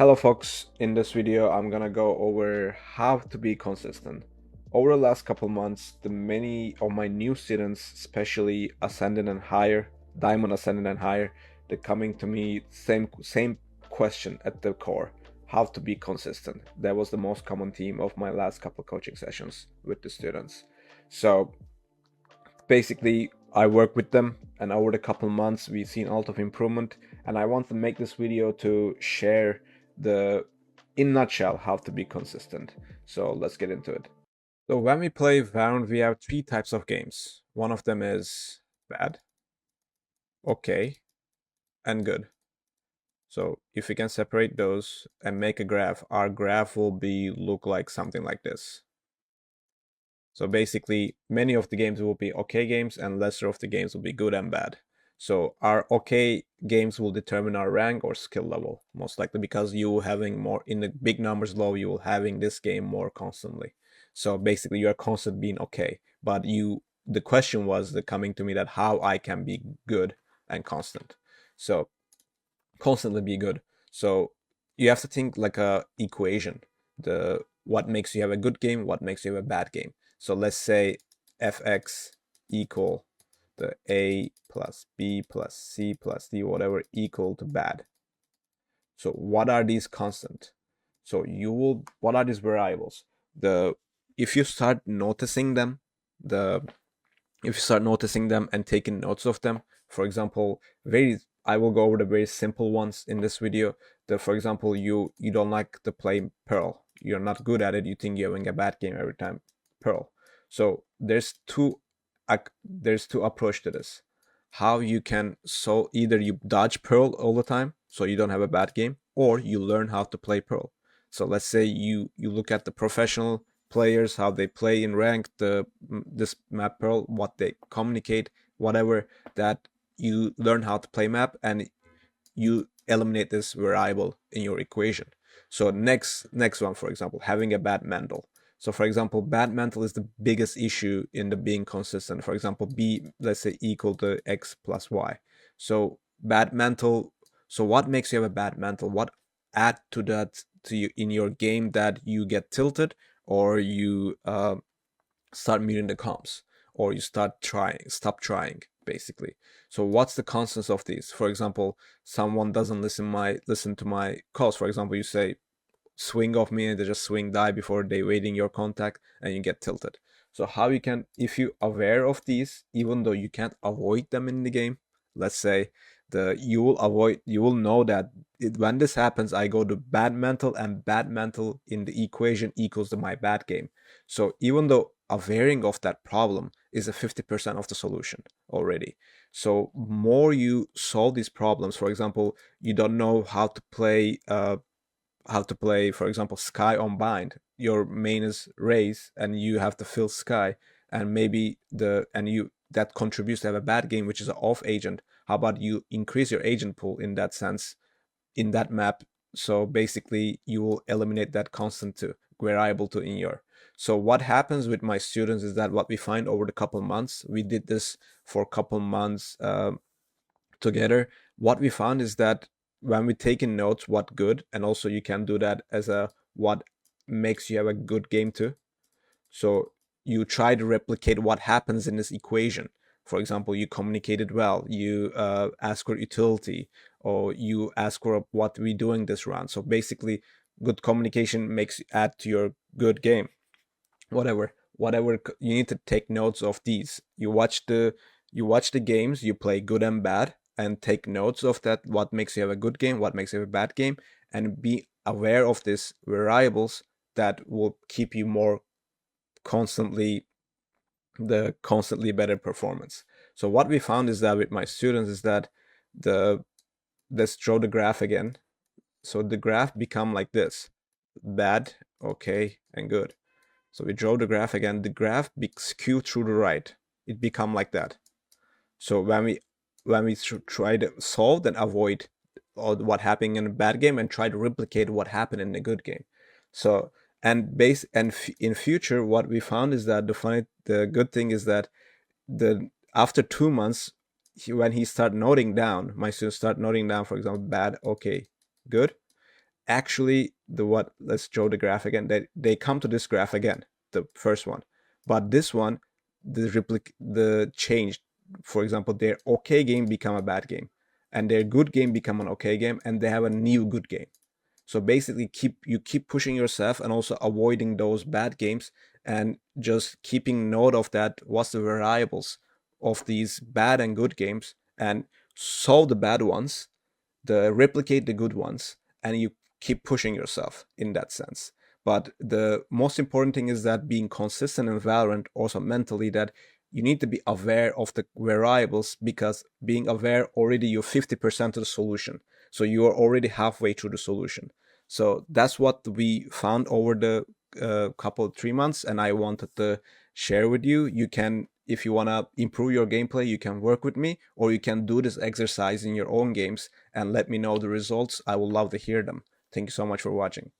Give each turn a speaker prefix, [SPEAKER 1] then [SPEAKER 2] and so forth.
[SPEAKER 1] Hello folks, in this video I'm gonna go over how to be consistent. Over the last couple months, the many of my new students, especially Ascendant and higher, Diamond Ascendant and higher, they're coming to me same question at the core, how to be consistent. That was the most common theme of my last couple coaching sessions with the students. So basically I work with them, and over the couple months we've seen a lot of improvement, and I want to make this video to share the in nutshell how to be consistent. So let's get into it. So when we play Valorant, we have three types of games. One of them is bad, okay, and good. So if we can separate those and make a graph, our graph will be look like something like this. So basically, many of the games will be okay games and lesser of the games will be good and bad. So our okay games will determine our rank or skill level, most likely because you having more in the big numbers low, you will having this game more constantly. So basically, you are constantly being okay. But the question was the coming to me that how I can be good and constant. So constantly be good. So you have to think like a equation. The what makes you have a good game, what makes you have a bad game. So let's say fx equal the a plus b plus c plus d whatever equal to bad. So what are these constant? So what are these variables? The if you start noticing them, the if you start noticing them and taking notes of them, for example, I will go over the very simple ones in this video. For example, you don't like to play Pearl. You're not good at it. You think you're having a bad game every time. Pearl. So there's two approach to this. How you can, so either you dodge Pearl all the time so you don't have a bad game, or you learn how to play Pearl. So let's say you look at the professional players, how they play in rank, this map Pearl, what they communicate, whatever, that you learn how to play map and you eliminate this variable in your equation. So next one, for example, having a bad mental. So for example, bad mental is the biggest issue in the being consistent. For example, b, let's say, equal to x plus y. So bad mental. So what makes you have a bad mental? What add to that to you in your game that you get tilted, or you start muting the comps, or you stop trying, basically. So what's the constants of these? For example, someone doesn't listen to my calls. For example, you say swing off me and they just swing die before they waiting your contact and you get tilted. So how you can, if you aware of these, even though you can't avoid them in the game, let's say you will know that when this happens, I go to bad mental, and bad mental in the equation equals to my bad game. So even though awareing of that problem is a 50% of the solution already. So more you solve these problems, for example, you don't know how to play, for example, Sky on bind. Your main is Raze, and you have to fill Sky, and maybe you that contributes to have a bad game, which is an off agent. How about you increase your agent pool in that sense, in that map? So basically, you will eliminate that constant to variable to in your. So what happens with my students is that what we find over the couple months, we did this for a couple months together. What we found is that when we take in notes what good, and also you can do that as a what makes you have a good game too. So you try to replicate what happens in this equation. For example, you communicated well, you ask for utility, or you ask for what we doing this round. So basically, good communication makes add to your good game. Whatever you need to take notes of these. You watch the games, you play good and bad, and take notes of that. What makes you have a good game? What makes you have a bad game? And be aware of these variables that will keep you more constantly constantly better performance. So what we found is that with my students is that the let's draw the graph again. So the graph become like this: bad, okay, and good. So we draw the graph again. The graph be skewed through the right. It become like that. So when we try to solve and avoid all what happened in a bad game and try to replicate what happened in a good game. So in future, what we found is that the good thing is that the after 2 months, when he start noting down, my students start noting down, for example, bad, okay, good, actually the what let's show the graph again. They come to this graph again, the first one. But this one, the change, for example, their okay game become a bad game, and their good game become an okay game, and they have a new good game. So basically, keep pushing yourself and also avoiding those bad games, and just keeping note of that. What's the variables of these bad and good games, and solve the bad ones, the replicate the good ones, and you keep pushing yourself in that sense. But the most important thing is that being consistent in Valorant, also mentally, that you need to be aware of the variables, because being aware already you're 50% of the solution. So you are already halfway through the solution. So that's what we found over the couple 3 months, and I wanted to share with you. You can, if you want to improve your gameplay, you can work with me, or you can do this exercise in your own games and let me know the results. I would love to hear them. Thank you so much for watching.